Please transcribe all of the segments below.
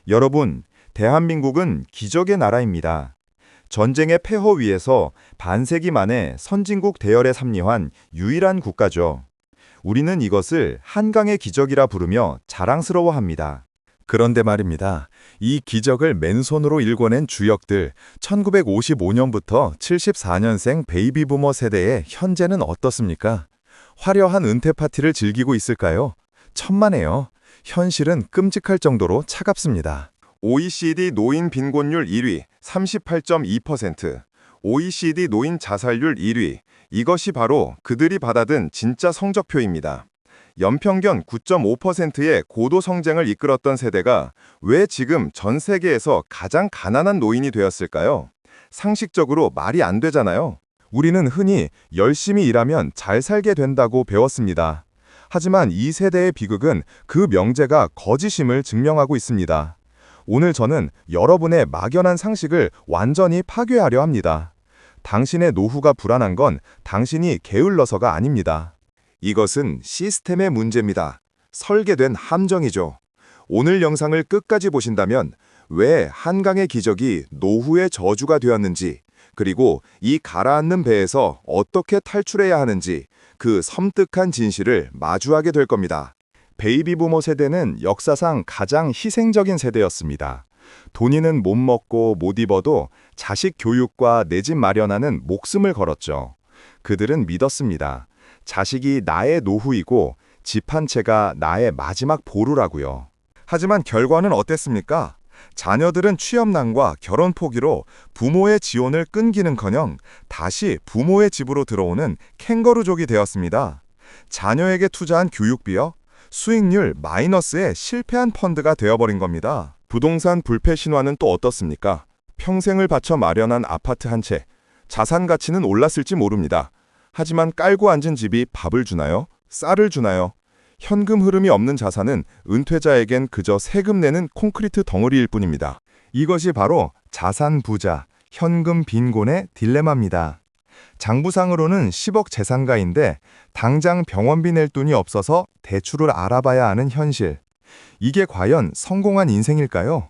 여러분, 대한민국은 기적의 나라입니다. 전쟁의 폐허 위에서 반세기 만에 선진국 대열에 합류한 유일한 국가죠. 우리는 이것을 한강의 기적이라 부르며 자랑스러워합니다. 그런데 말입니다. 이 기적을 맨손으로 일궈낸 주역들, 1955년부터 74년생 베이비부머 세대의 현재는 어떻습니까? 화려한 은퇴 파티를 즐기고 있을까요? 천만에요. 현실은 끔찍할 정도로 차갑습니다. OECD 노인 빈곤율 1위 38.2%, OECD 노인 자살률 1위, 이것이 바로 그들이 받아든 진짜 성적표입니다. 연평균 9.5%의 고도 성장을 이끌었던 세대가 왜 지금 전 세계에서 가장 가난한 노인이 되었을까요? 상식적으로 말이 안 되잖아요. 우리는 흔히 열심히 일하면 잘 살게 된다고 배웠습니다. 하지만 이 세대의 비극은 그 명제가 거짓임을 증명하고 있습니다. 오늘 저는 여러분의 막연한 상식을 완전히 파괴하려 합니다. 당신의 노후가 불안한 건 당신이 게을러서가 아닙니다. 이것은 시스템의 문제입니다. 설계된 함정이죠. 오늘 영상을 끝까지 보신다면 왜 한강의 기적이 노후의 저주가 되었는지, 그리고 이 가라앉는 배에서 어떻게 탈출해야 하는지 그 섬뜩한 진실을 마주하게 될 겁니다. 베이비부머 세대는 역사상 가장 희생적인 세대였습니다. 돈이는 못 먹고 못 입어도 자식 교육과 내 집 마련하는 목숨을 걸었죠. 그들은 믿었습니다. 자식이 나의 노후이고 집 한 채가 나의 마지막 보루라고요. 하지만 결과는 어땠습니까? 자녀들은 취업난과 결혼 포기로 부모의 지원을 끊기는커녕 다시 부모의 집으로 들어오는 캥거루족이 되었습니다. 자녀에게 투자한 교육비요? 수익률 마이너스의 실패한 펀드가 되어버린 겁니다. 부동산 불패 신화는 또 어떻습니까? 평생을 바쳐 마련한 아파트 한 채, 자산 가치는 올랐을지 모릅니다. 하지만 깔고 앉은 집이 밥을 주나요? 쌀을 주나요? 현금 흐름이 없는 자산은 은퇴자에겐 그저 세금 내는 콘크리트 덩어리일 뿐입니다. 이것이 바로 자산 부자, 현금 빈곤의 딜레마입니다. 장부상으로는 10억 재산가인데 당장 병원비 낼 돈이 없어서 대출을 알아봐야 하는 현실. 이게 과연 성공한 인생일까요?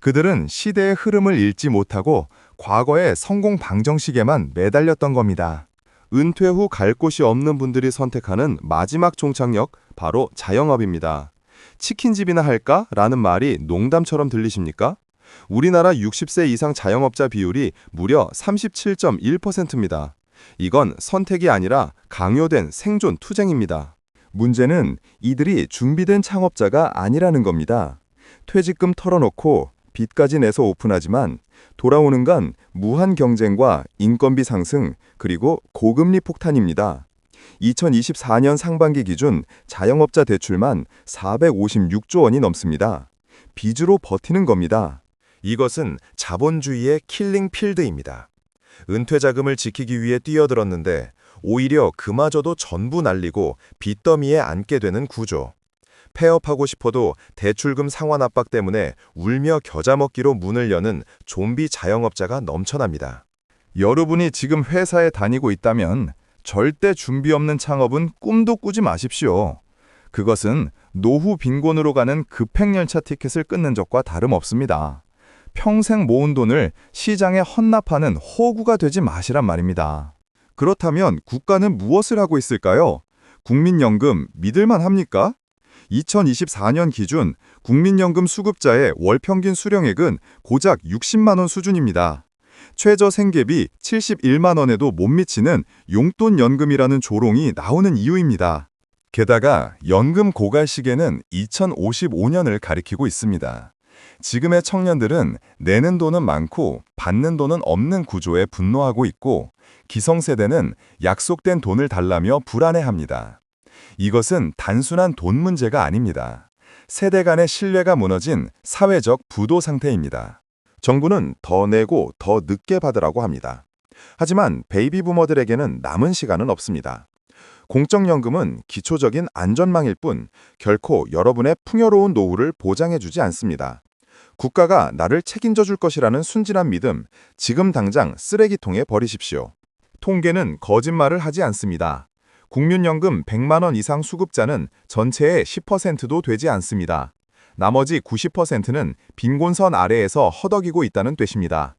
그들은 시대의 흐름을 읽지 못하고 과거의 성공 방정식에만 매달렸던 겁니다. 은퇴 후 갈 곳이 없는 분들이 선택하는 마지막 종착역, 바로 자영업입니다. 치킨집이나 할까? 라는 말이 농담처럼 들리십니까? 우리나라 60세 이상 자영업자 비율이 무려 37.1%입니다. 이건 선택이 아니라 강요된 생존 투쟁입니다. 문제는 이들이 준비된 창업자가 아니라는 겁니다. 퇴직금 털어놓고 빚까지 내서 오픈하지만 돌아오는 건 무한 경쟁과 인건비 상승, 그리고 고금리 폭탄입니다. 2024년 상반기 기준 자영업자 대출만 456조 원이 넘습니다. 빚으로 버티는 겁니다. 이것은 자본주의의 킬링 필드입니다. 은퇴 자금을 지키기 위해 뛰어들었는데 오히려 그마저도 전부 날리고 빚더미에 앉게 되는 구조. 폐업하고 싶어도 대출금 상환 압박 때문에 울며 겨자 먹기로 문을 여는 좀비 자영업자가 넘쳐납니다. 여러분이 지금 회사에 다니고 있다면 절대 준비 없는 창업은 꿈도 꾸지 마십시오. 그것은 노후 빈곤으로 가는 급행열차 티켓을 끊는 것과 다름없습니다. 평생 모은 돈을 시장에 헌납하는 호구가 되지 마시란 말입니다. 그렇다면 국가는 무엇을 하고 있을까요? 국민연금 믿을만 합니까? 2024년 기준 국민연금 수급자의 월 평균 수령액은 고작 60만 원 수준입니다. 최저 생계비 71만 원에도 못 미치는 용돈연금이라는 조롱이 나오는 이유입니다. 게다가 연금 고갈 시계는 2055년을 가리키고 있습니다. 지금의 청년들은 내는 돈은 많고 받는 돈은 없는 구조에 분노하고 있고 기성세대는 약속된 돈을 달라며 불안해합니다. 이것은 단순한 돈 문제가 아닙니다. 세대 간의 신뢰가 무너진 사회적 부도 상태입니다. 정부는 더 내고 더 늦게 받으라고 합니다. 하지만 베이비부머들에게는 남은 시간은 없습니다. 공적연금은 기초적인 안전망일 뿐 결코 여러분의 풍요로운 노후를 보장해주지 않습니다. 국가가 나를 책임져 줄 것이라는 순진한 믿음, 지금 당장 쓰레기통에 버리십시오. 통계는 거짓말을 하지 않습니다. 국민연금 100만 원 이상 수급자는 전체의 10%도 되지 않습니다. 나머지 90%는 빈곤선 아래에서 허덕이고 있다는 뜻입니다.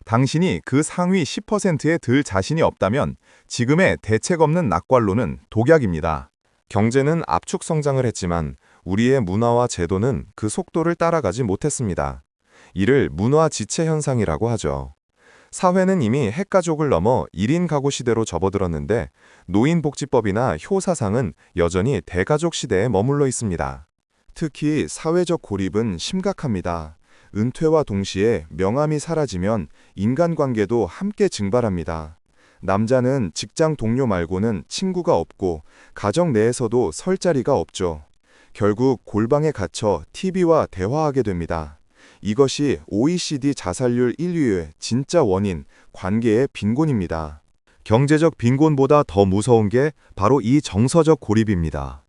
당신이 그 상위 10%에 들 자신이 없다면 지금의 대책 없는 낙관론은 독약입니다. 경제는 압축 성장을 했지만 우리의 문화와 제도는 그 속도를 따라가지 못했습니다. 이를 문화 지체 현상이라고 하죠. 사회는 이미 핵가족을 넘어 1인 가구 시대로 접어들었는데 노인복지법이나 효사상은 여전히 대가족 시대에 머물러 있습니다. 특히 사회적 고립은 심각합니다. 은퇴와 동시에 명함이 사라지면 인간관계도 함께 증발합니다. 남자는 직장 동료 말고는 친구가 없고 가정 내에서도 설 자리가 없죠. 결국 골방에 갇혀 TV와 대화하게 됩니다. 이것이 OECD 자살률 1위의 진짜 원인, 관계의 빈곤입니다. 경제적 빈곤보다 더 무서운 게 바로 이 정서적 고립입니다.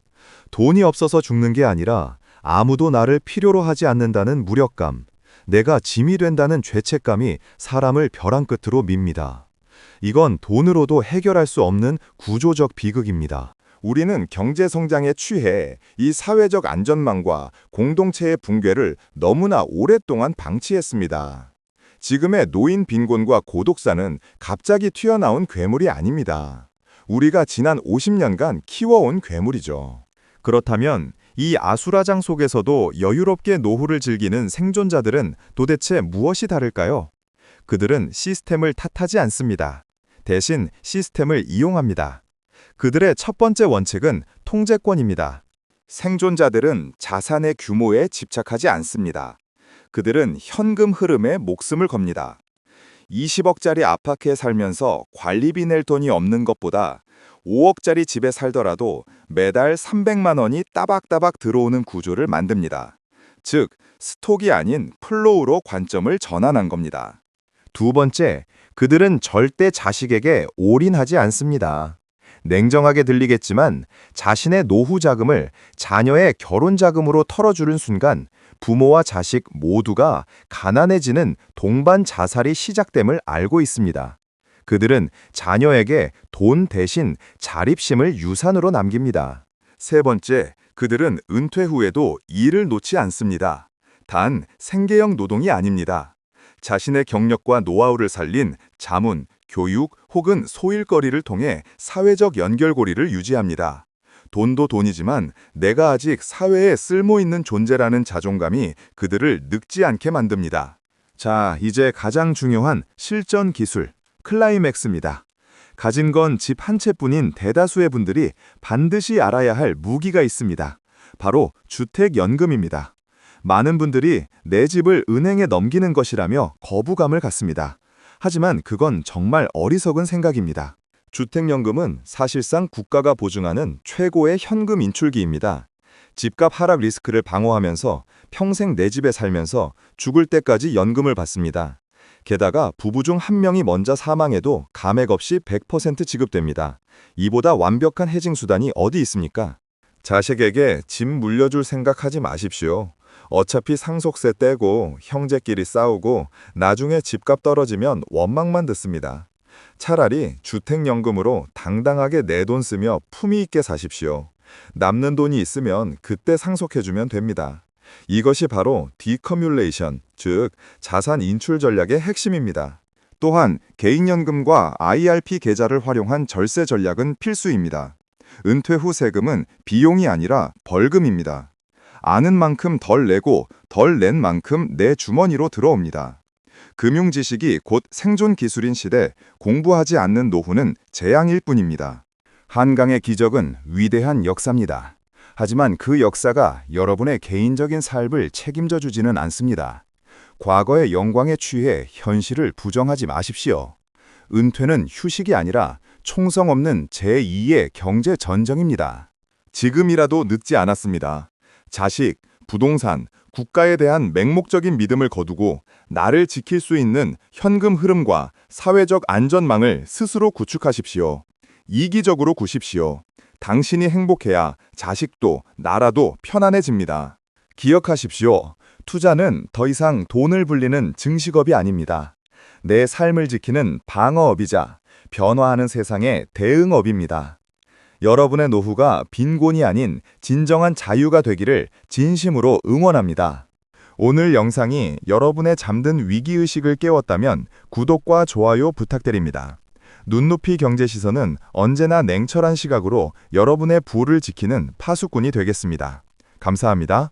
돈이 없어서 죽는 게 아니라 아무도 나를 필요로 하지 않는다는 무력감, 내가 짐이 된다는 죄책감이 사람을 벼랑 끝으로 밉니다. 이건 돈으로도 해결할 수 없는 구조적 비극입니다. 우리는 경제 성장에 취해 이 사회적 안전망과 공동체의 붕괴를 너무나 오랫동안 방치했습니다. 지금의 노인 빈곤과 고독사는 갑자기 튀어나온 괴물이 아닙니다. 우리가 지난 50년간 키워온 괴물이죠. 그렇다면 이 아수라장 속에서도 여유롭게 노후를 즐기는 생존자들은 도대체 무엇이 다를까요? 그들은 시스템을 탓하지 않습니다. 대신 시스템을 이용합니다. 그들의 첫 번째 원칙은 통제권입니다. 생존자들은 자산의 규모에 집착하지 않습니다. 그들은 현금 흐름에 목숨을 겁니다. 20억짜리 아파트에 살면서 관리비 낼 돈이 없는 것보다 5억짜리 집에 살더라도 매달 300만 원이 따박따박 들어오는 구조를 만듭니다. 즉, 스톡이 아닌 플로우로 관점을 전환한 겁니다. 두 번째, 그들은 절대 자식에게 올인하지 않습니다. 냉정하게 들리겠지만 자신의 노후 자금을 자녀의 결혼 자금으로 털어주는 순간 부모와 자식 모두가 가난해지는 동반 자살이 시작됨을 알고 있습니다. 그들은 자녀에게 돈 대신 자립심을 유산으로 남깁니다. 세 번째, 그들은 은퇴 후에도 일을 놓지 않습니다. 단 생계형 노동이 아닙니다. 자신의 경력과 노하우를 살린 자문, 교육 혹은 소일거리를 통해 사회적 연결고리를 유지합니다. 돈도 돈이지만 내가 아직 사회에 쓸모있는 존재라는 자존감이 그들을 늙지 않게 만듭니다. 자, 이제 가장 중요한 실전 기술, 클라이맥스입니다. 가진 건 집 한 채뿐인 대다수의 분들이 반드시 알아야 할 무기가 있습니다. 바로 주택연금입니다. 많은 분들이 내 집을 은행에 넘기는 것이라며 거부감을 갖습니다. 하지만 그건 정말 어리석은 생각입니다. 주택연금은 사실상 국가가 보증하는 최고의 현금 인출기입니다. 집값 하락 리스크를 방어하면서 평생 내 집에 살면서 죽을 때까지 연금을 받습니다. 게다가 부부 중 한 명이 먼저 사망해도 감액 없이 100% 지급됩니다. 이보다 완벽한 해징 수단이 어디 있습니까? 자식에게 집 물려줄 생각하지 마십시오. 어차피 상속세 떼고 형제끼리 싸우고 나중에 집값 떨어지면 원망만 듣습니다. 차라리 주택연금으로 당당하게 내 돈 쓰며 품위 있게 사십시오. 남는 돈이 있으면 그때 상속해주면 됩니다. 이것이 바로 디커뮬레이션, 즉 자산 인출 전략의 핵심입니다. 또한 개인연금과 IRP 계좌를 활용한 절세 전략은 필수입니다. 은퇴 후 세금은 비용이 아니라 벌금입니다. 아는 만큼 덜 내고 덜 낸 만큼 내 주머니로 들어옵니다. 금융 지식이 곧 생존 기술인 시대, 공부하지 않는 노후는 재앙일 뿐입니다. 한강의 기적은 위대한 역사입니다. 하지만 그 역사가 여러분의 개인적인 삶을 책임져 주지는 않습니다. 과거의 영광에 취해 현실을 부정하지 마십시오. 은퇴는 휴식이 아니라 총성 없는 제2의 경제 전쟁입니다. 지금이라도 늦지 않았습니다. 자식, 부동산, 국가에 대한 맹목적인 믿음을 거두고 나를 지킬 수 있는 현금 흐름과 사회적 안전망을 스스로 구축하십시오. 이기적으로 구십시오. 당신이 행복해야 자식도 나라도 편안해집니다. 기억하십시오. 투자는 더 이상 돈을 불리는 증식업이 아닙니다. 내 삶을 지키는 방어업이자 변화하는 세상의 대응업입니다. 여러분의 노후가 빈곤이 아닌 진정한 자유가 되기를 진심으로 응원합니다. 오늘 영상이 여러분의 잠든 위기의식을 깨웠다면 구독과 좋아요 부탁드립니다. 눈높이 경제시선은 언제나 냉철한 시각으로 여러분의 부를 지키는 파수꾼이 되겠습니다. 감사합니다.